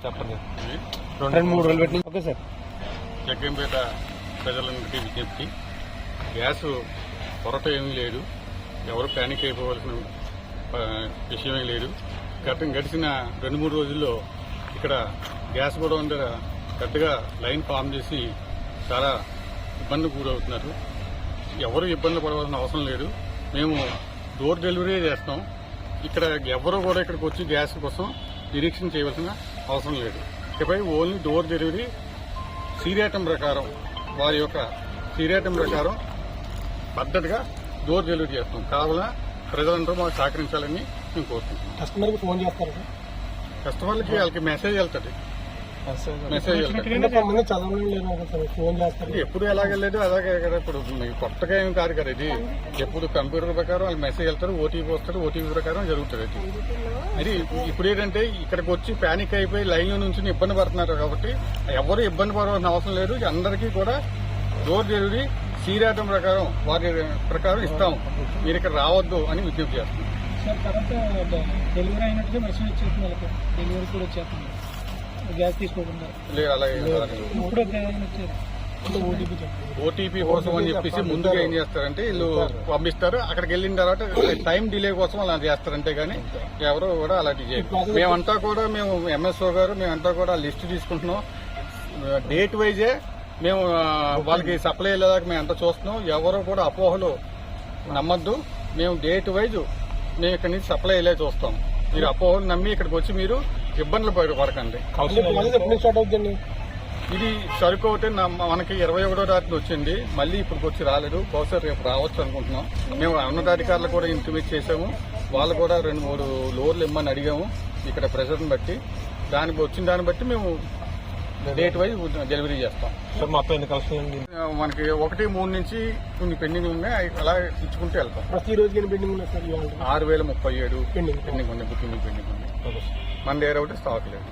చెప్పండి. 2-3 రోజులు పెట్టి. Okay sir. జగ్గంపేట ప్రజలందరికీ విజ్ఞప్తి, గ్యాస్ కొరత ఏమీ లేదు, ఎవరు ప్యానిక్ అయిపోవాల్సిన విషయమే లేదు. గడిచిన 2-3 రోజుల్లో ఇక్కడ గ్యాస్ కూడా దగ్గర పెద్దగా లైన్ ఫామ్ చేసి చాలా ఇబ్బంది గురవుతున్నారు. ఎవరు ఇబ్బంది పడవలసిన అవసరం లేదు. మేము డోర్ డెలివరీ చేస్తాం. ఇక్కడ ఎవరు కూడా ఇక్కడికి వచ్చి గ్యాస్ కోసం నిరీక్షణ చేయవలసిన అవసరం లేదు. ఇకపై ఓన్లీ డోర్ డెలివరీ సీరియాటం ప్రకారం, వారి యొక్క సీరియాటం ప్రకారం పద్ధతిగా డోర్ డెలివరీ చేస్తాం. కావాలన్నా ప్రజలందరూ మాకు సహకరించాలని మేము కోరుకుంటున్నాం. కస్టమర్కి ఫోన్ చేస్తారు. కస్టమర్లకి వాళ్ళకి మెసేజ్ వెళ్తుంది. ఫోన్ చేస్తారు. ఎప్పుడు ఎలాగలేదు అలాగే కదా. ఇప్పుడు కొత్తగా ఏమి కాదు కదా ఇది. ఎప్పుడు కంప్యూటర్ ప్రకారం వాళ్ళు మెసేజ్ వెళ్తారు, ఓటీపీ వస్తారు, ఓటీపీ ప్రకారం జరుగుతుంది అది. ఇప్పుడు ఏంటంటే ఇక్కడికి వచ్చి ప్యానిక్ అయిపోయి లైన్లో నుంచి ఇబ్బంది పడుతున్నారు కాబట్టి ఎవరు ఇబ్బంది పడవలసిన అవసరం లేదు. అందరికీ కూడా డోర్ డెలివరీ సీరియాటం ప్రకారం వారి ప్రకారం ఇస్తాము. మీరు ఇక్కడ రావద్దు అని విజ్ఞప్తి చేస్తున్నాం. డెలివరీ అయినట్టుగా మెసేజ్ వచ్చేస్తుంది. డెలివరీ కూడా వచ్చేస్తుంది. గ్యాస్ తీసుకోకుండా లేదు అలాగే ఓటీపీ కోసం అని చెప్పేసి ముందుగా ఏం చేస్తారంటే వీళ్ళు పంపిస్తారు. అక్కడికి వెళ్ళిన తర్వాత టైం డిలే కోసం అలా చేస్తారంటే కానీ ఎవరు కూడా అలాంటివి చేయరు. మేము ఎంఎస్ఓ గారు మేమంతా కూడా లిస్ట్ తీసుకుంటున్నాం. డేట్ వైజే మేము వాళ్ళకి సప్లై అయ్యేదాకా మేము అంతా చూస్తున్నాం. ఎవరు కూడా అపోహలు నమ్మద్దు. మేము డేట్ వైజ్ మేము ఇక్కడి నుంచి సప్లై అయ్యే చూస్తాం. మీరు అపోహలు నమ్మి ఇక్కడికి వచ్చి మీరు ఇబ్బందులు పడకండి. ఇది సరుకు ఒకటి మనకి 21వ తారీఖు వచ్చింది. మళ్ళీ ఇప్పుడు వచ్చి రాలేదు. బహుశా రేపు రావచ్చు అనుకుంటున్నాం. మేము ఉన్నతాధికారులు కూడా ఇంటిమేట్ చేసాము. వాళ్ళు కూడా 2-3 లోర్లు ఇమ్మని అడిగాము. ఇక్కడ ప్రెషర్ని బట్టి వచ్చిన దాన్ని బట్టి మేము డేట్ వైజ్ డెలివరీ చేస్తాం. సార్ మొత్తం ఎన్ని కలెక్షన్లు? మనకి 1-3 నుంచి కొన్ని పెండింగ్ ఉన్నాయి. అలా ఇచ్చుకుంటూ వెళ్తాం. ప్రతిరోజు పెండింగ్ ఉన్నాయి సార్. 6037 పెండింగ్ ఉంది. బుకింగ్ పెండింగ్ ఉంది. మన దగ్గర ఒకటి స్టాక్ లేదు.